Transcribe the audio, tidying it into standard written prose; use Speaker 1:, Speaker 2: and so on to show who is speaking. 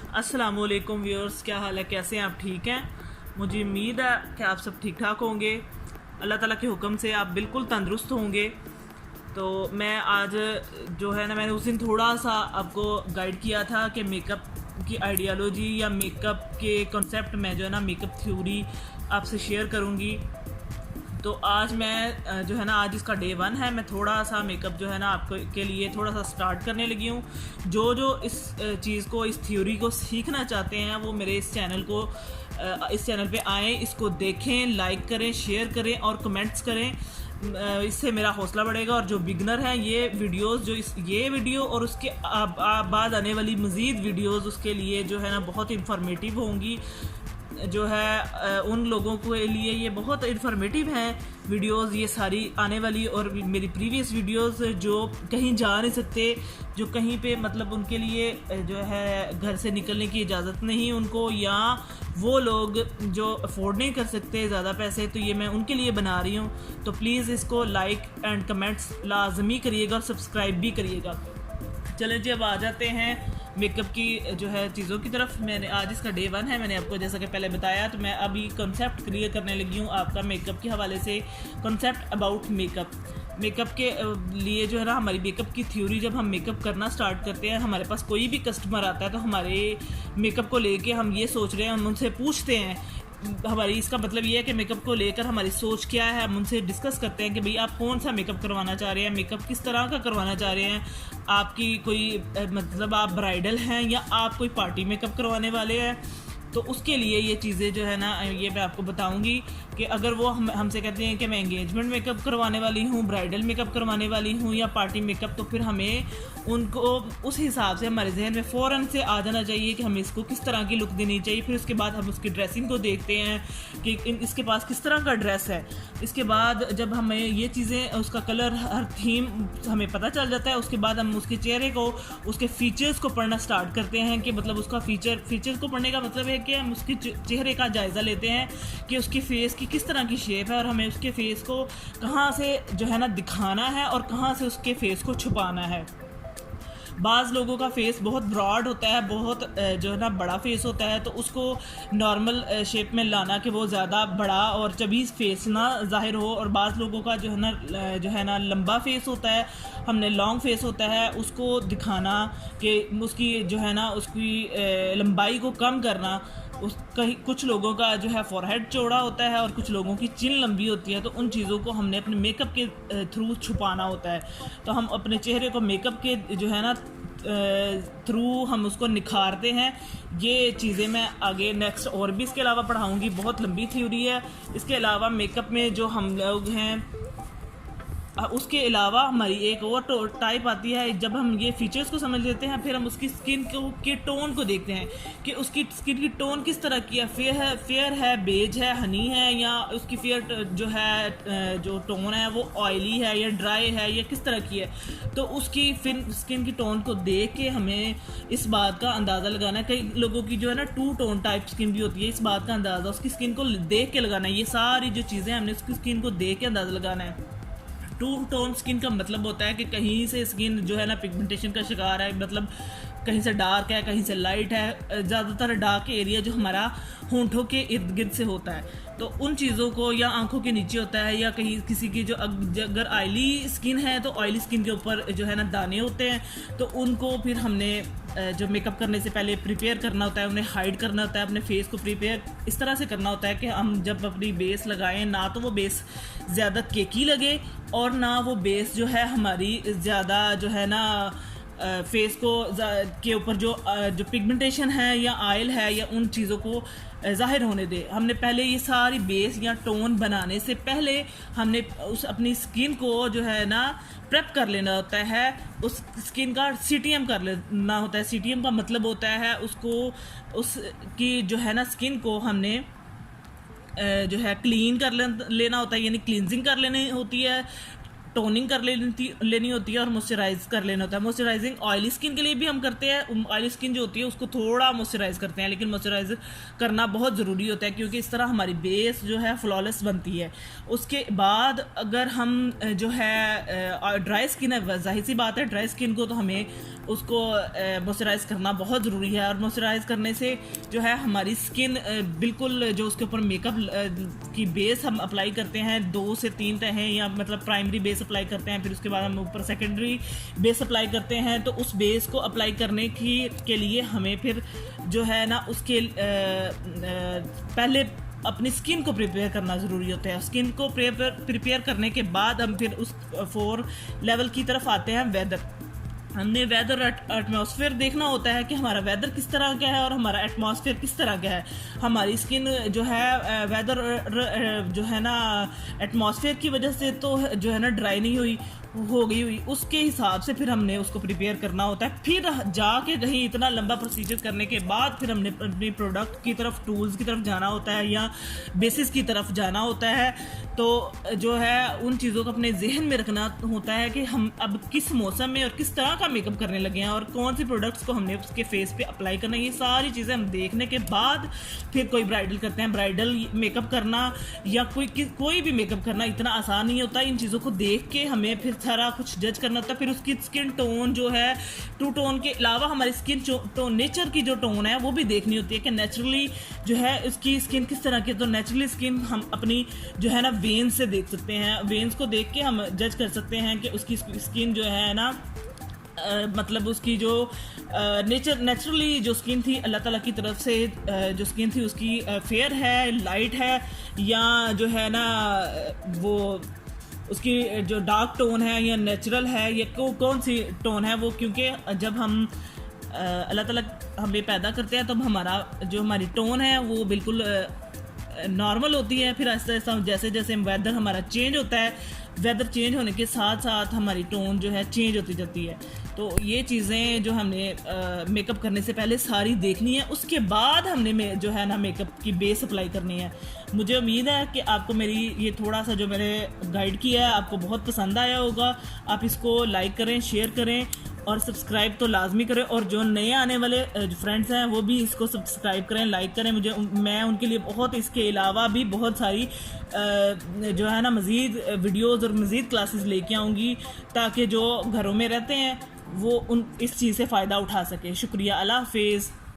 Speaker 1: अस्सलामुअलैकुम व्यूअर्स, क्या हाल है, कैसे हैं आप? ठीक हैं? मुझे उम्मीद है कि आप सब ठीक ठाक होंगे। अल्लाह ताला के हुक्म से आप बिल्कुल तंदुरुस्त होंगे। तो मैं आज जो है ना, मैंने उस दिन थोड़ा सा आपको गाइड किया था कि मेकअप की आइडियालॉजी या मेकअप के कॉन्सेप्ट में जो है ना, मेकअप थ्योरी आपसे शेयर करूँगी। तो आज मैं जो है ना, आज इसका डे 1 है। मैं थोड़ा सा मेकअप जो है ना आपको के लिए थोड़ा सा स्टार्ट करने लगी हूँ। जो जो इस चीज़ को, इस थ्योरी को सीखना चाहते हैं वो मेरे इस चैनल पे आएँ, इसको देखें, लाइक करें, शेयर करें और कमेंट्स करें। इससे मेरा हौसला बढ़ेगा। और जो बिगनर हैं, ये वीडियोस ये वीडियो और उसके बाद आने वाली मज़ीद वीडियोस उसके लिए जो है ना बहुत इंफॉर्मेटिव होंगी। जो है उन लोगों के लिए ये बहुत इन्फॉर्मेटिव हैं वीडियोस ये सारी आने वाली, और मेरी प्रीवियस वीडियोस जो कहीं जा नहीं सकते, जो कहीं पे मतलब उनके लिए जो है घर से निकलने की इजाज़त नहीं उनको, या वो लोग जो अफोर्ड नहीं कर सकते ज़्यादा पैसे, तो ये मैं उनके लिए बना रही हूँ। तो प्लीज़ इसको लाइक एंड कमेंट्स लाजमी करिएगा और सब्सक्राइब भी करिएगा। चलें जी, अब आ जाते हैं मेकअप की जो है चीज़ों की तरफ। मैंने आज इसका डे 1 है, मैंने आपको जैसा कि पहले बताया। तो मैं अभी कॉन्सेप्ट क्लियर करने लगी हूँ आपका मेकअप के हवाले से। कॉन्सेप्ट अबाउट मेकअप के लिए जो है ना, हमारी मेकअप की थ्योरी, जब हम मेकअप करना स्टार्ट करते हैं, हमारे पास कोई भी कस्टमर आता है तो हमारे मेकअप को लेके हम ये सोच रहे हैं, हम उनसे पूछते हैं, हमारी इसका मतलब ये है कि मेकअप को लेकर हमारी सोच क्या है। हम उनसे डिस्कस करते हैं कि भाई आप कौन सा मेकअप करवाना चाह रहे हैं, मेकअप किस तरह का करवाना चाह रहे हैं। आपकी कोई मतलब आप ब्राइडल हैं या आप कोई पार्टी मेकअप करवाने वाले हैं। तो उसके लिए ये चीज़ें जो है ना, ये मैं आपको बताऊंगी कि अगर वो हमसे कहते हैं कि मैं एंगेजमेंट मेकअप करवाने वाली हूँ, ब्राइडल मेकअप करवाने वाली हूँ या पार्टी मेकअप, तो फिर हमें उनको उस हिसाब से हमारे जहन में फ़ौरन से आ जाना चाहिए कि हमें इसको किस तरह की लुक देनी चाहिए। फिर उसके बाद हम उसकी ड्रेसिंग को देखते हैं कि इसके पास किस तरह का ड्रेस है। इसके बाद जब हमें ये चीज़ें, उसका कलर, हर थीम हमें पता चल जाता है, उसके बाद हम उसके चेहरे को, उसके फीचर्स को पढ़ना स्टार्ट करते हैं। कि मतलब उसका फीचर्स को पढ़ने का मतलब है कि हम उसके चेहरे का जायज़ा लेते हैं कि उसकी फेस की किस तरह की शेप है, और हमें उसके फेस को कहाँ से जो है ना दिखाना है और कहाँ से उसके फेस को छुपाना है। बाज़ लोगों का फेस बहुत ब्रॉड होता है, बहुत जो है ना बड़ा फेस होता है, तो उसको नॉर्मल शेप में लाना कि वो ज़्यादा बड़ा और चबी फेस ना ज़ाहिर हो। और बाज़ लोगों का जो है ना लंबा फेस होता है, हमने लॉन्ग फेस होता है, उसको दिखाना कि उसकी जो है ना उसकी लंबाई को कम करना। कुछ लोगों का जो है फॉरहेड चौड़ा होता है और कुछ लोगों की चिन लंबी होती है, तो उन चीज़ों को हमने अपने मेकअप के थ्रू छुपाना होता है। तो हम अपने चेहरे को मेकअप के जो है ना थ्रू हम उसको निखारते हैं। ये चीज़ें मैं आगे नेक्स्ट और भी इसके अलावा पढ़ाऊँगी, बहुत लंबी थ्योरी है। इसके अलावा मेकअप में जो हम लोग हैं, उसके अलावा हमारी एक और टाइप आती है। जब हम ये फीचर्स को समझ लेते हैं, फिर हम उसकी स्किन के टोन को देखते हैं कि उसकी स्किन की टोन किस तरह की है, फेयर है, बेज है, हनी है, या उसकी फेयर जो है जो टोन है वो ऑयली है या ड्राई है या किस तरह की है। तो उसकी फिर स्किन की टोन को देख के हमें इस बात का अंदाज़ा लगाना है। कई लोगों की जो है ना 2 टोन टाइप स्किन भी होती है, इस बात का अंदाज़ा उसकी स्किन को देख के लगाना है। ये सारी जो चीज़ें हमने उसकी स्किन को देख के अंदाज़ा लगाना है। 2 टोन स्किन का मतलब होता है कि कहीं से स्किन जो है ना पिगमेंटेशन का शिकार है, मतलब कहीं से डार्क है, कहीं से लाइट है। ज़्यादातर डार्क एरिया जो हमारा होंठों के इर्द गिर्द से होता है, तो उन चीज़ों को, या आंखों के नीचे होता है, या कहीं किसी की जो अगर ऑयली स्किन है तो ऑयली स्किन के ऊपर जो है ना दाने होते हैं, तो उनको फिर हमने जो मेकअप करने से पहले प्रिपेयर करना होता है, उन्हें हाइड करना होता है, अपने फेस को प्रिपेयर इस तरह से करना होता है कि हम जब अपनी बेस लगाएं, ना तो वो बेस ज़्यादा केकी लगे और ना वो बेस जो है हमारी ज़्यादा जो है ना फेस को के ऊपर जो पिगमेंटेशन है या ऑयल है या उन चीज़ों को ज़ाहिर होने दे। हमने पहले ये सारी बेस या टोन बनाने से पहले हमने उस अपनी स्किन को जो है ना प्रेप कर लेना होता है, उस स्किन का सीटीएम कर लेना होता है। सीटीएम का मतलब होता है उसकी जो है ना स्किन को हमने जो है क्लीन कर लेना होता है, यानी क्लींजिंग कर लेनी होती है। टोनिंग कर लेनी होती है और मॉइस्चराइज कर लेना होता है। मॉइस्चराइजिंग ऑयली स्किन के लिए भी हम करते हैं, ऑयली स्किन जो होती है उसको थोड़ा मॉइस्चराइज करते हैं, लेकिन मॉइस्चराइज करना बहुत ज़रूरी होता है क्योंकि इस तरह हमारी बेस जो है फ्लॉलेस बनती है। उसके बाद अगर हम जो है ड्राई स्किन है, जाहिर सी बात है ड्राई स्किन को तो हमें उसको मॉइस्चराइज करना बहुत ज़रूरी है। और मॉइस्चराइज करने से जो है हमारी स्किन बिल्कुल जो उसके ऊपर मेकअप की बेस हम अप्लाई करते हैं 2 से 3 तह या मतलब प्राइमरी बेस अप्लाई करते हैं, फिर उसके बाद हम ऊपर सेकेंडरी बेस अप्लाई करते हैं। तो उस बेस को अप्लाई करने के लिए हमें फिर जो है ना उसके पहले अपनी स्किन को प्रिपेयर करना ज़रूरी होता है। स्किन को प्रिपेयर करने के बाद हम फिर उस 4 लेवल की तरफ आते हैं। वेदर, हमने वेदर एटमॉस्फेयर देखना होता है कि हमारा वेदर किस तरह का है और हमारा एटमॉस्फेयर किस तरह का है। हमारी स्किन जो है वेदर जो है ना एटमॉस्फेयर की वजह से तो जो है ना ड्राई नहीं हो गई हुई, उसके हिसाब से फिर हमने उसको प्रिपेयर करना होता है। फिर जाके कहीं इतना लंबा प्रोसीजर करने के बाद फिर हमने अपनी प्रोडक्ट की तरफ, टूल्स की तरफ जाना होता है या बेसिस की तरफ जाना होता है। तो जो है उन चीज़ों को अपने जहन में रखना होता है कि हम अब किस मौसम में और किस तरह का मेकअप करने लगे हैं और कौन सी प्रोडक्ट्स को हमने उसके फेस पे अप्लाई करना है। ये सारी चीज़ें हम देखने के बाद फिर कोई ब्राइडल करते हैं। ब्राइडल मेकअप करना या कोई भी मेकअप करना इतना आसान नहीं होता। इन चीज़ों को देख के हमें फिर सारा कुछ जज करना होता है। फिर उसकी स्किन टोन जो है, टू टोन के अलावा हमारी स्किन टोन, नेचर की जो टोन है वो भी देखनी होती है कि नेचुरली जो है उसकी स्किन किस तरह की है। तो नेचुरली स्किन हम अपनी जो है ना वेन्स से देख सकते हैं। वेन्स को देख के हम जज कर सकते हैं कि उसकी स्किन जो है ना मतलब उसकी जो नेचुरली जो स्किन थी अल्लाह ताला की तरफ से जो स्किन थी उसकी फेयर है, लाइट है, या जो है ना वो उसकी जो डार्क टोन है या नेचुरल है या कौन सी टोन है वो। क्योंकि जब हम अल्लाह ताला हमें पैदा करते हैं तब हमारी टोन है वो बिल्कुल नॉर्मल होती है। फिर आहिस्ता आहिस्ता जैसे जैसे वेदर हमारा चेंज होता है, वेदर चेंज होने के साथ साथ हमारी टोन जो है चेंज होती जाती है। तो ये चीज़ें जो हमने मेकअप करने से पहले सारी देखनी है, उसके बाद हमने जो है ना मेकअप की बेस अप्लाई करनी है। मुझे उम्मीद है कि आपको मेरी ये थोड़ा सा जो मैंने गाइड किया है आपको बहुत पसंद आया होगा। आप इसको लाइक करें, शेयर करें और सब्सक्राइब तो लाजमी करें। और जो नए आने वाले जो फ्रेंड्स हैं वो भी इसको सब्सक्राइब करें, लाइक करें। मैं उनके लिए बहुत, इसके अलावा भी बहुत सारी जो है ना मज़ीद वीडियोज़ और मज़ीद क्लासेस लेके आऊँगी ताकि जो घरों में रहते हैं वो इस चीज़ से फ़ायदा उठा सकें। शुक्रिया, अल्लाह हाफिज़।